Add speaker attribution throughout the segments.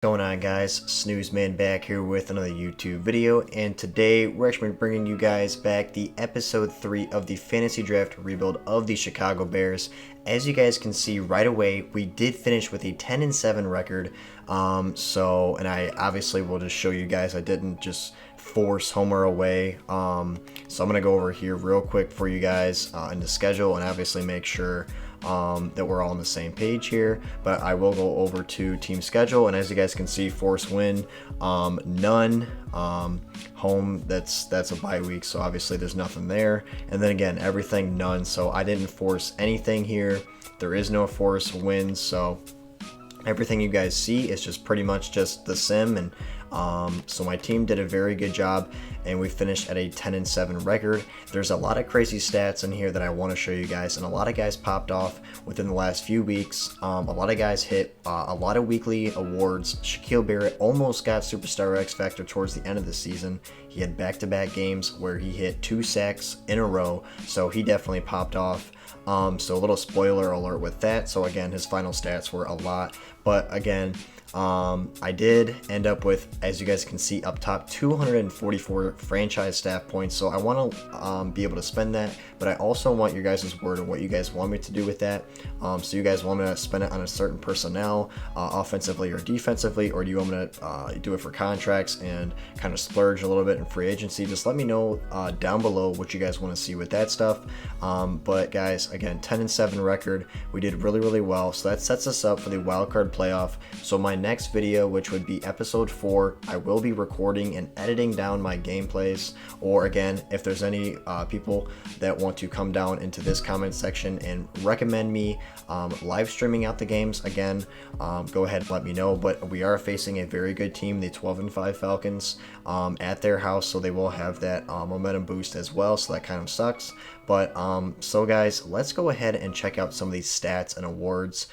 Speaker 1: Going on, guys? Snooze Man back here with another YouTube video, and today we're actually bringing you guys back the episode 3 of the fantasy draft rebuild of the Chicago Bears. As you guys can see right away, we did finish with a 10-7 record. And I obviously will just show you guys I didn't just force Homer away. So I'm gonna go over here real quick for you guys in the schedule and obviously make sure that we're all on the same page here, but I will go over to team schedule, and as you guys can see, force win, none, home, that's a bye week, so obviously there's nothing there, and then again, everything none, so I didn't force anything here. There is no force wins, so everything you guys see is just pretty much just the sim, and so my team did a very good job, and we finished at a 10-7 record. There's a lot of crazy stats in here that I want to show you guys, and a lot of guys popped off within the last few weeks. A lot of guys hit a lot of weekly awards. Shaquille Barrett almost got Superstar X Factor towards the end of the season. He had back-to-back games where he hit 2 sacks in a row, so he definitely popped off. So a little spoiler alert with that. So again, his final stats were a lot, but again, I did end up with, as you guys can see up top, 244 franchise staff points. So I want to be able to spend that, but I also want your guys' word on what you guys want me to do with that. So you guys want me to spend it on a certain personnel, offensively or defensively, or do you want me to do it for contracts and kind of splurge a little bit in free agency? Just let me know down below what you guys want to see with that stuff. But guys, again, 10-7 record. We did really well, so that sets us up for the wildcard playoff. So my next video, which would be episode 4, I will be recording and editing down my gameplays, or again, if there's any people that want to come down into this comment section and recommend me live streaming out the games, again, go ahead and let me know. But we are facing a very good team, the 12-5 Falcons, at their house, so they will have that momentum boost as well, so that kind of sucks. But so guys, let's go ahead and check out some of these stats and awards.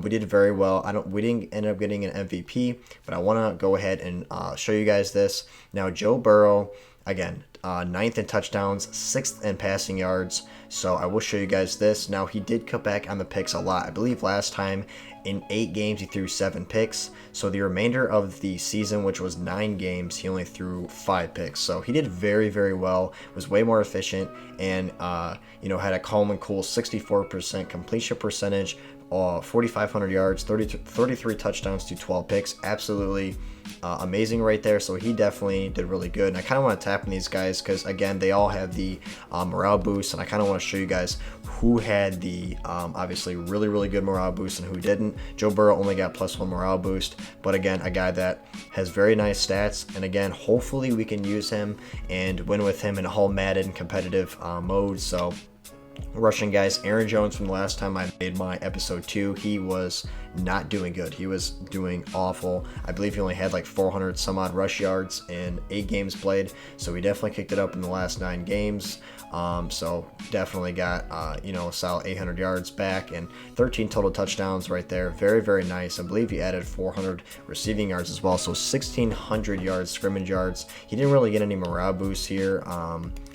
Speaker 1: We did very well. We didn't end up getting an MVP, but I want to go ahead and show you guys this. Now, Joe Burrow, again, 9th in touchdowns, 6th in passing yards. So I will show you guys this. Now, he did cut back on the picks a lot. I believe last time in 8 games he threw 7 picks. So the remainder of the season, which was 9 games, he only threw 5 picks. So he did very well, was way more efficient, and had a calm and cool 64% completion percentage, 4,500 yards, 33 touchdowns to 12 picks. Absolutely amazing right there. So he definitely did really good. And I kind of want to tap on these guys because, again, they all have the morale boost. And I kind of want to show you guys who had the obviously really good morale boost and who didn't. Joe Burrow only got +1 morale boost. But again, a guy that has very nice stats. And again, hopefully we can use him and win with him in a whole Madden competitive mode. So rushing guys, Aaron Jones, from the last time I made my episode 2, he was not doing good. He was doing awful. I believe he only had like 400 some odd rush yards in 8 games played, so he definitely kicked it up in the last 9 games. So definitely got a solid 800 yards back and 13 total touchdowns right there. Very nice. I believe he added 400 receiving yards as well, so 1,600 yards scrimmage yards. He didn't really get any morale boosts here.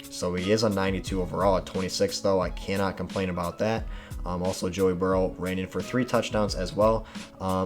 Speaker 1: So he is on 92 overall at 26, though. I cannot complain about that. Also, Joey Burrow ran in for 3 touchdowns as well.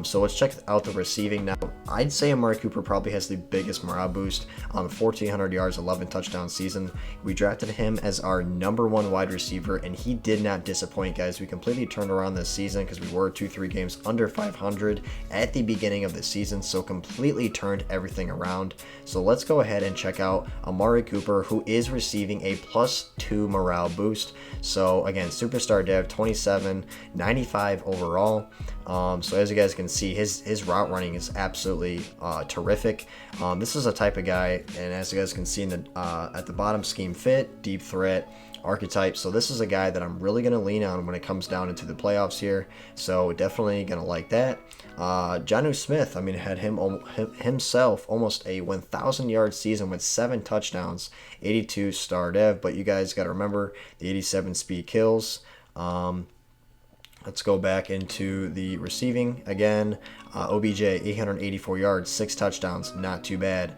Speaker 1: So let's check out the receiving now. I'd say Amari Cooper probably has the biggest morale boost. 1,400 yards, 11 touchdown season. We drafted him as our #1 wide receiver, and he did not disappoint, guys. We completely turned around this season because we were 2-3 games under 500 at the beginning of the season, so completely turned everything around. So let's go ahead and check out Amari Cooper, who is receiving a +2 morale boost. So again, superstar dev, 27, 95 overall. So as you guys can see, his route running is absolutely terrific. This is a type of guy, and as you guys can see in the at the bottom, scheme fit, deep threat, archetype. So this is a guy that I'm really going to lean on when it comes down into the playoffs here. So definitely going to like that. Jonnu Smith, I mean, had himself almost a 1,000 yard season with 7 touchdowns, 82 star dev. But you guys got to remember the 87 speed kills. Let's go back into the receiving again. OBJ, 884 yards, 6 touchdowns, not too bad.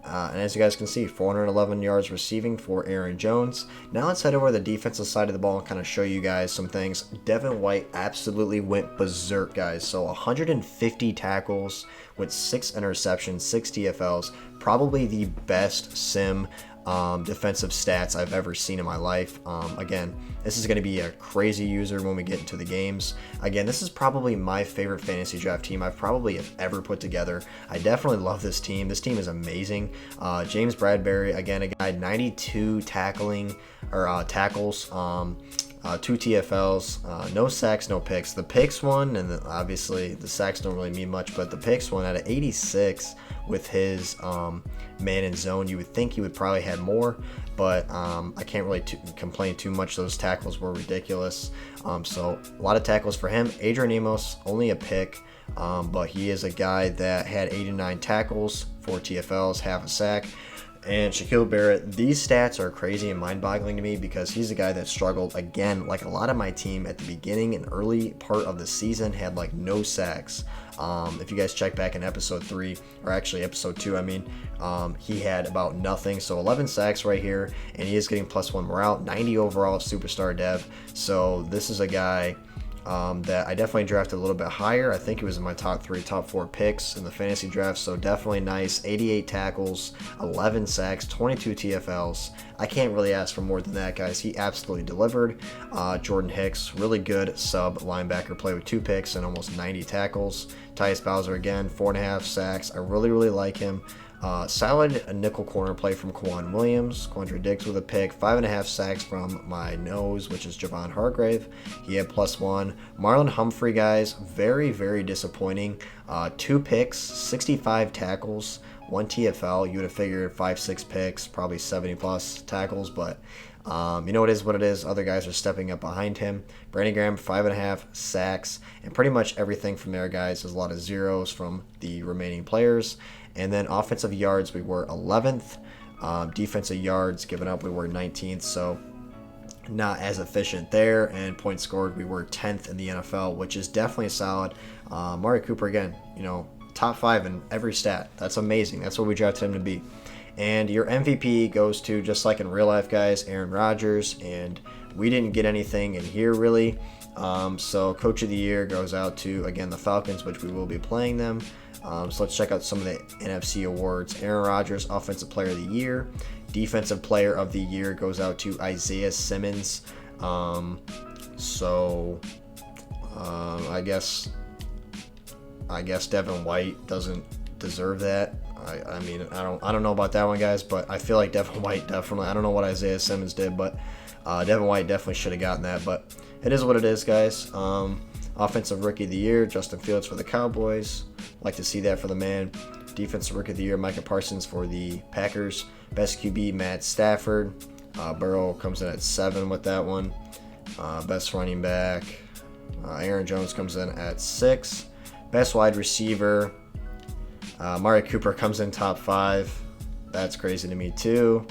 Speaker 1: And as you guys can see, 411 yards receiving for Aaron Jones. Now let's head over to the defensive side of the ball and kind of show you guys some things. Devin White absolutely went berserk, guys. So 150 tackles with 6 interceptions, 6 TFLs. Probably the best sim defensive stats I've ever seen in my life. Again, this is going to be a crazy user when we get into the games. Again, this is probably my favorite fantasy draft team I've probably ever put together. I definitely love this team. This team is amazing. James Bradberry, again, a guy 92 tackles, 2 TFLs, no sacks, no picks. The picks one, and obviously the sacks don't really mean much, but the picks one at an 86 with his man in zone, you would think he would probably had more, but I can't really complain too much. Those tackles were ridiculous. So a lot of tackles for him. Adrian Amos, only a pick, but he is a guy that had 89 tackles, 4 TFLs, half a sack. And Shaquille Barrett, these stats are crazy and mind-boggling to me because he's a guy that struggled, again, like a lot of my team at the beginning and early part of the season, had like no sacks. If you guys check back in episode 3, or actually episode 2, he had about nothing. So 11 sacks right here, and he is getting +1 morale, 90 overall, superstar dev. So this is a guy that I definitely drafted a little bit higher. I think he was in my top 4 picks in the fantasy draft, so definitely nice. 88 tackles, 11 sacks, 22 TFLs. I can't really ask for more than that, guys. He absolutely delivered. Jordan Hicks, really good sub linebacker play with 2 picks and almost 90 tackles. Tyus Bowser, again, 4.5 sacks. I really like him. Solid nickel corner play from Quan Williams. Quandre Diggs with a pick. 5.5 sacks from my nose, which is Javon Hargrave. He had +1. Marlon Humphrey, guys, very disappointing. 2 picks, 65 tackles, 1 TFL. You would have figured 5-6 picks, probably 70+ tackles, but you know, it is what it is. Other guys are stepping up behind him. Brandon Graham, 5.5 sacks, and pretty much everything from there, guys. There's a lot of zeros from the remaining players. And then offensive yards, we were 11th. Defensive yards given up, we were 19th. So not as efficient there. And points scored, we were 10th in the NFL, which is definitely solid. Amari Cooper, again, you know, top 5 in every stat. That's amazing. That's what we drafted him to be. And your MVP goes to, just like in real life, guys, Aaron Rodgers. And we didn't get anything in here, really. So Coach of the Year goes out to, again, the Falcons, which we will be playing them. So let's check out some of the NFC awards. Aaron Rodgers, Offensive Player of the Year. Defensive Player of the Year goes out to Isaiah Simmons. I guess Devin White doesn't deserve that. I mean, I don't know about that one, guys, but I feel like Devin White definitely. I don't know what Isaiah Simmons did, but Devin White definitely should have gotten that. But it is what it is, guys. Offensive Rookie of the Year, Justin Fields for the Cowboys. Like to see that for the man. Defensive Rookie of the Year, Micah Parsons for the Packers. Best QB, Matt Stafford. Burrow comes in at 7 with that one. Best running back, Aaron Jones comes in at 6. Best wide receiver, Amari Cooper comes in top 5. That's crazy to me too.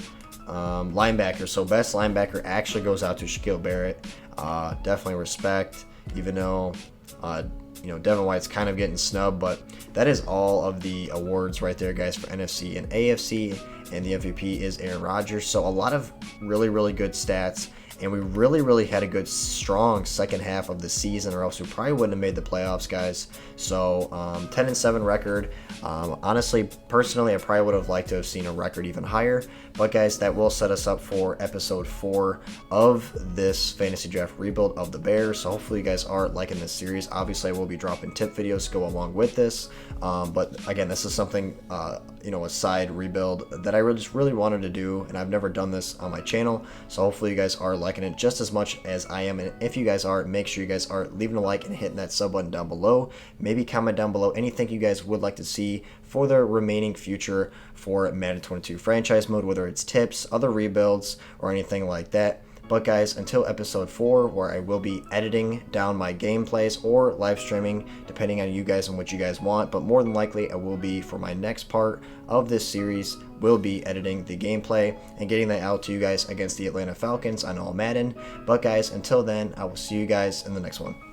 Speaker 1: Linebacker, so best linebacker actually goes out to Shaquille Barrett. Definitely respect, even though Devin White's kind of getting snubbed, but that is all of the awards right there, guys, for NFC and AFC, and the MVP is Aaron Rodgers. So a lot of really good stats, and we really had a good, strong second half of the season, or else we probably wouldn't have made the playoffs, guys. So 10-7 record. Honestly, personally, I probably would have liked to have seen a record even higher. But guys, that will set us up for episode 4 of this fantasy draft rebuild of the Bears. So hopefully you guys are liking this series. Obviously, I will be dropping tip videos to go along with this. But again, this is something, a side rebuild that I really wanted to do, and I've never done this on my channel. So hopefully you guys are liking it just as much as I am. And if you guys are, make sure you guys are leaving a like and hitting that sub button down below. Maybe comment down below anything you guys would like to see for the remaining future for Madden 22 franchise mode, whether it's tips, other rebuilds, or anything like that. But guys, until episode 4, where I will be editing down my gameplays or live streaming, depending on you guys and what you guys want, but more than likely I will be, for my next part of this series, will be editing the gameplay and getting that out to you guys against the Atlanta Falcons on all Madden. But guys, until then, I will see you guys in the next one.